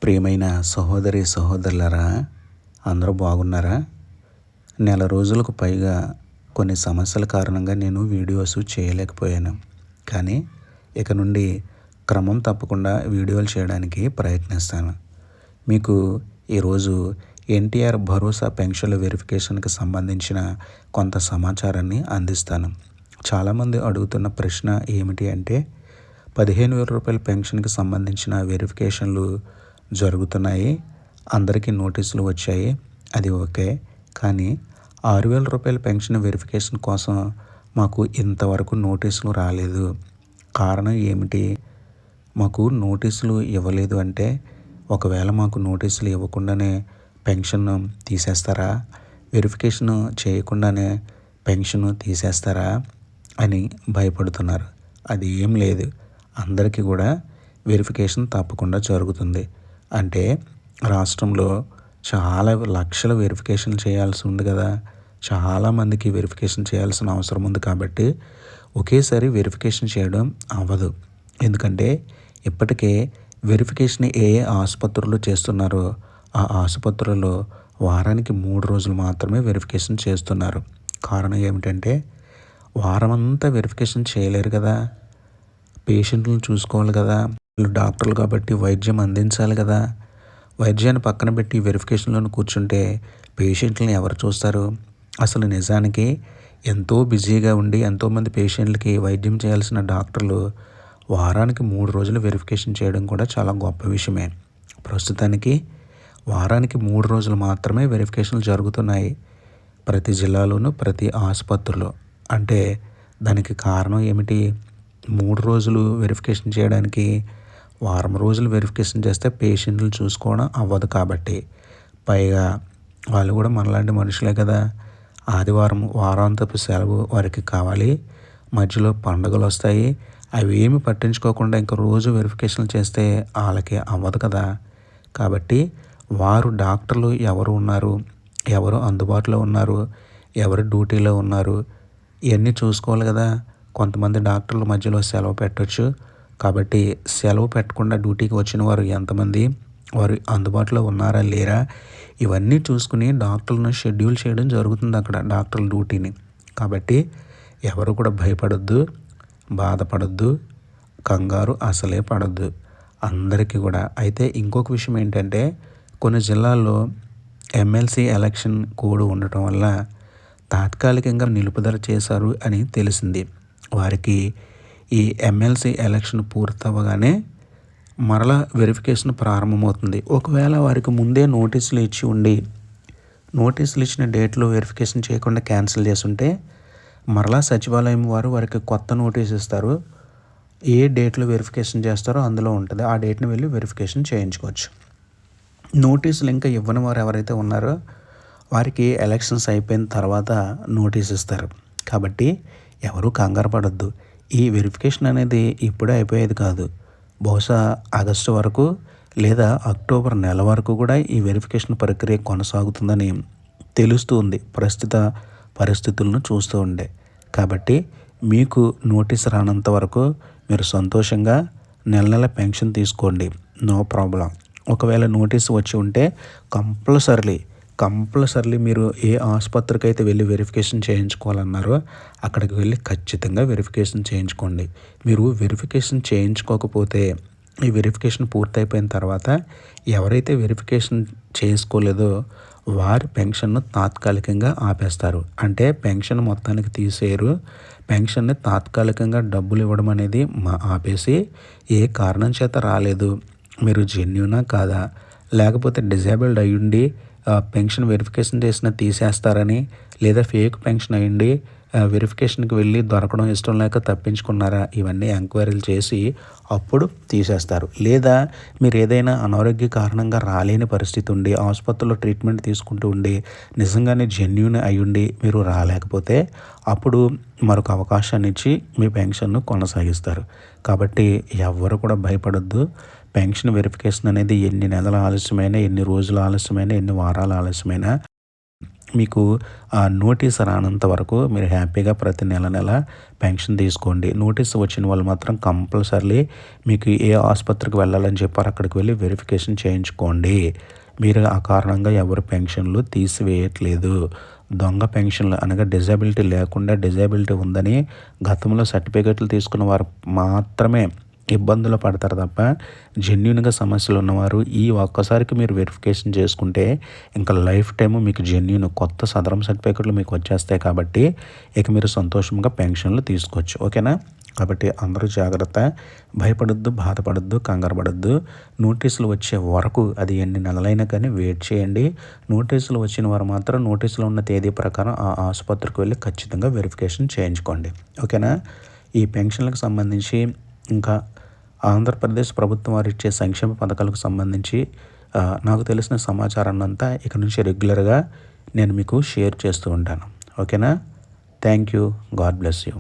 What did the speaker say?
ప్రియమైన సహోదరి సహోదరులారా, అందరూ బాగున్నారా? నెల రోజులకు పైగా కొన్ని సమస్యల కారణంగా నేను వీడియోస్ చేయలేకపోయాను. కానీ ఇక నుండి క్రమం తప్పకుండా వీడియోలు చేయడానికి ప్రయత్నిస్తాను. మీకు ఈరోజు ఎన్టీఆర్ భరోసా పెన్షన్ల వెరిఫికేషన్కి సంబంధించిన కొంత సమాచారాన్ని అందిస్తాను. చాలామంది అడుగుతున్న ప్రశ్న ఏమిటి అంటే, 15,000 రూపాయల పెన్షన్కి సంబంధించిన వెరిఫికేషన్లు జరుగుతున్నాయి, అందరికీ నోటీసులు వచ్చాయి, అది ఓకే. కానీ 6,000 రూపాయల పెన్షన్ వెరిఫికేషన్ కోసం మాకు ఇంతవరకు నోటీసులు రాలేదు. కారణం ఏమిటి? మాకు నోటీసులు ఇవ్వలేదు అంటే, ఒకవేళ మాకు నోటీసులు ఇవ్వకుండానే పెన్షన్ తీసేస్తారా? వెరిఫికేషన్ చేయకుండానే పెన్షన్ తీసేస్తారా అని భయపడుతున్నారు. అది ఏం లేదు. అందరికీ కూడా వెరిఫికేషన్ తప్పకుండా జరుగుతుంది. అంటే రాష్ట్రంలో చాలా లక్షల వెరిఫికేషన్ చేయాల్సి ఉంది కదా. చాలామందికి వెరిఫికేషన్ చేయాల్సిన అవసరం ఉంది కాబట్టి ఒకేసారి వెరిఫికేషన్ చేయడం అవ్వదు. ఎందుకంటే ఇప్పటికే వెరిఫికేషన్ ఏ ఆసుపత్రుల్లో చేస్తున్నారో ఆ ఆసుపత్రుల్లో వారానికి 3 రోజులు మాత్రమే వెరిఫికేషన్ చేస్తున్నారు. కారణం ఏమిటంటే, వారమంతా వెరిఫికేషన్ చేయలేరు కదా. పేషెంట్లను చూసుకోవాలి కదా. వీళ్ళు డాక్టర్లు కాబట్టి వైద్యం అందించాలి కదా. వైద్యాన్ని పక్కన పెట్టి వెరిఫికేషన్లోనే కూర్చుంటే పేషెంట్లను ఎవరు చూస్తారు? అసలు నిజానికి ఎంతో బిజీగా ఉండి ఎంతోమంది పేషెంట్లకి వైద్యం చేయాల్సిన డాక్టర్లు వారానికి 3 రోజులు వెరిఫికేషన్ చేయడం కూడా చాలా గొప్ప విషయమే. ప్రస్తుతానికి వారానికి 3 రోజులు మాత్రమే వెరిఫికేషన్లు జరుగుతున్నాయి ప్రతి జిల్లాలోనూ, ప్రతి ఆసుపత్రిలో. అంటే దానికి కారణం ఏమిటి? 3 రోజులు వెరిఫికేషన్ చేయడానికి వారం రోజులు వెరిఫికేషన్ చేస్తే పేషెంట్లు చూసుకోవడం అవ్వదు కాబట్టి. పైగా వాళ్ళు కూడా మనలాంటి మనుషులే కదా. ఆదివారం వారాంతపు సెలవు వారికి కావాలి, మధ్యలో పండుగలు వస్తాయి, అవి ఏమి పట్టించుకోకుండా ఇంకా రోజు వెరిఫికేషన్ చేస్తే వాళ్ళకి అవ్వదు కదా. కాబట్టి వారు డాక్టర్లు ఎవరు ఉన్నారు, ఎవరు అందుబాటులో ఉన్నారు, ఎవరు డ్యూటీలో ఉన్నారు, ఇవన్నీ చూసుకోవాలి కదా. కొంతమంది డాక్టర్లు మధ్యలో సెలవు పెట్టవచ్చు. కాబట్టి సెలవు పెట్టకుండా డ్యూటీకి వచ్చిన వారు ఎంతమంది, వారు అందుబాటులో ఉన్నారా లేరా, ఇవన్నీ చూసుకుని డాక్టర్లను షెడ్యూల్ చేయడం జరుగుతుంది అక్కడ డాక్టర్ల డ్యూటీని. కాబట్టి ఎవరు కూడా భయపడొద్దు, బాధపడొద్దు, కంగారు అసలే పడొద్దు అందరికీ కూడా. అయితే ఇంకొక విషయం ఏంటంటే, కొన్ని జిల్లాల్లో ఎమ్మెల్సీ ఎలక్షన్ కోడ్ ఉండటం వల్ల తాత్కాలికంగా నిలుపుదల చేశారు అని తెలిసింది. వారికి ఈ ఎమ్మెల్సీ ఎలక్షన్ పూర్తవగానే మరలా వెరిఫికేషన్ ప్రారంభమవుతుంది. ఒకవేళ వారికి ముందే నోటీసులు ఇచ్చి ఉండి నోటీసులు ఇచ్చిన డేట్లో వెరిఫికేషన్ చేయకుండా క్యాన్సిల్ చేసుంటే మరలా సచివాలయం వారు వారికి కొత్త నోటీస్ ఇస్తారు. ఏ డేట్లో వెరిఫికేషన్ చేస్తారో అందులో ఉంటుంది. ఆ డేట్ని వెళ్ళి వెరిఫికేషన్ చేయించుకోవచ్చు. నోటీసులు ఇంకా ఇవ్వని వారు ఎవరైతే ఉన్నారో వారికి ఎలక్షన్స్ అయిపోయిన తర్వాత నోటీస్ ఇస్తారు. కాబట్టి ఎవరూ కంగారు పడొద్దు. ఈ వెరిఫికేషన్ అనేది ఇప్పుడే అయిపోయేది కాదు. బహుశా ఆగస్టు వరకు లేదా అక్టోబర్ నెల వరకు కూడా ఈ వెరిఫికేషన్ ప్రక్రియ కొనసాగుతుందని తెలుస్తూ ఉంది ప్రస్తుత పరిస్థితులను చూస్తూ ఉండే. కాబట్టి మీకు నోటీస్ రానంత వరకు మీరు సంతోషంగా నెల నెల పెన్షన్ తీసుకోండి, నో ప్రాబ్లం. ఒకవేళ నోటీస్ వచ్చి ఉంటే కంపల్సరీ మీరు ఏ ఆసుపత్రికి అయితే వెళ్ళి వెరిఫికేషన్ చేయించుకోవాలన్నారో అక్కడికి వెళ్ళి ఖచ్చితంగా వెరిఫికేషన్ చేయించుకోండి. మీరు వెరిఫికేషన్ చేయించుకోకపోతే ఈ వెరిఫికేషన్ పూర్తయిపోయిన తర్వాత ఎవరైతే వెరిఫికేషన్ చేసుకోలేదో వారి పెన్షన్ను తాత్కాలికంగా ఆపేస్తారు. అంటే పెన్షన్ మొత్తానికి తీసేయరు. పెన్షన్ని తాత్కాలికంగా డబ్బులు ఇవ్వడం అనేది ఆపేసి, ఏ కారణం చేత రాలేదు, మీరు జెన్యూనా కాదా, లేకపోతే డిజేబుల్డ్ అయ్యుండి పెన్షన్ వెరిఫికేషన్ చేసిన తీసేస్తారని, లేదా ఫేక్ పెన్షన్ అయ్యండి వెరిఫికేషన్కి వెళ్ళి దొరకడం ఇష్టం లేక తప్పించుకున్నారా, ఇవన్నీ ఎంక్వైరీలు చేసి అప్పుడు తీసేస్తారు. లేదా మీరు ఏదైనా అనారోగ్య కారణంగా రాలేని పరిస్థితి ఉండి ఆసుపత్రిలో ట్రీట్మెంట్ తీసుకుంటూ ఉండి నిజంగానే జెన్యూన్ అయ్యుండి మీరు రాలేకపోతే అప్పుడు మరొక అవకాశాన్ని ఇచ్చి మీ పెన్షన్ను కొనసాగిస్తారు. కాబట్టి ఎవ్వరు కూడా భయపడొద్దు. పెన్షన్ వెరిఫికేషన్ అనేది ఎన్ని నెలల ఆలస్యమైనా, ఎన్ని రోజుల ఆలస్యమైనా, ఎన్ని వారాల ఆలస్యమైనా మీకు ఆ నోటీస్ రానంత వరకు మీరు హ్యాపీగా ప్రతి నెల పెన్షన్ తీసుకోండి. నోటీస్ వచ్చిన వాళ్ళు మాత్రం కంపల్సరీ మీకు ఏ ఆసుపత్రికి వెళ్ళాలని చెప్పారో అక్కడికి వెళ్ళి వెరిఫికేషన్ చేయించుకోండి. మీరు ఆ కారణంగా ఎవరు పెన్షన్లు తీసివేయట్లేదు. దొంగ పెన్షన్లు అనగా డిజేబిలిటీ ఉందని గతంలో సర్టిఫికేట్లు తీసుకున్న వారు మాత్రమే ఇబ్బందులు పడతారు తప్ప జెన్యూన్‌గా సమస్యలు ఉన్నవారు ఈ ఒక్కసారికి మీరు వెరిఫికేషన్ చేసుకుంటే ఇంకా లైఫ్ టైమ్ మీకు జెన్యూన్ కొత్త సదరం సర్టిఫికేట్లు మీకు వచ్చేస్తాయి కాబట్టి ఇక మీరు సంతోషంగా పెన్షన్లు తీసుకోవచ్చు. ఓకేనా? కాబట్టి అందరూ జాగ్రత్త. భయపడొద్దు, బాధపడొద్దు, కంగారు పడొద్దు. నోటీసులు వచ్చే వరకు అది ఎన్ని నెలలైనా కానీ వెయిట్ చేయండి. నోటీసులు వచ్చిన వారు మాత్రం నోటీసులో ఉన్న తేదీ ప్రకారం ఆ ఆసుపత్రికి వెళ్ళి ఖచ్చితంగా వెరిఫికేషన్ చేయించుకోండి. ఓకేనా? ఈ పెన్షన్లకు సంబంధించి ఇంకా ఆంధ్రప్రదేశ్ ప్రభుత్వం వారు ఇచ్చే సంక్షేమ పథకాలకు సంబంధించి నాకు తెలిసిన సమాచారాన్నంతా ఇక నుంచి రెగ్యులర్గా నేను మీకు షేర్ చేస్తూ ఉంటాను. ఓకేనా? Thank you. God bless you.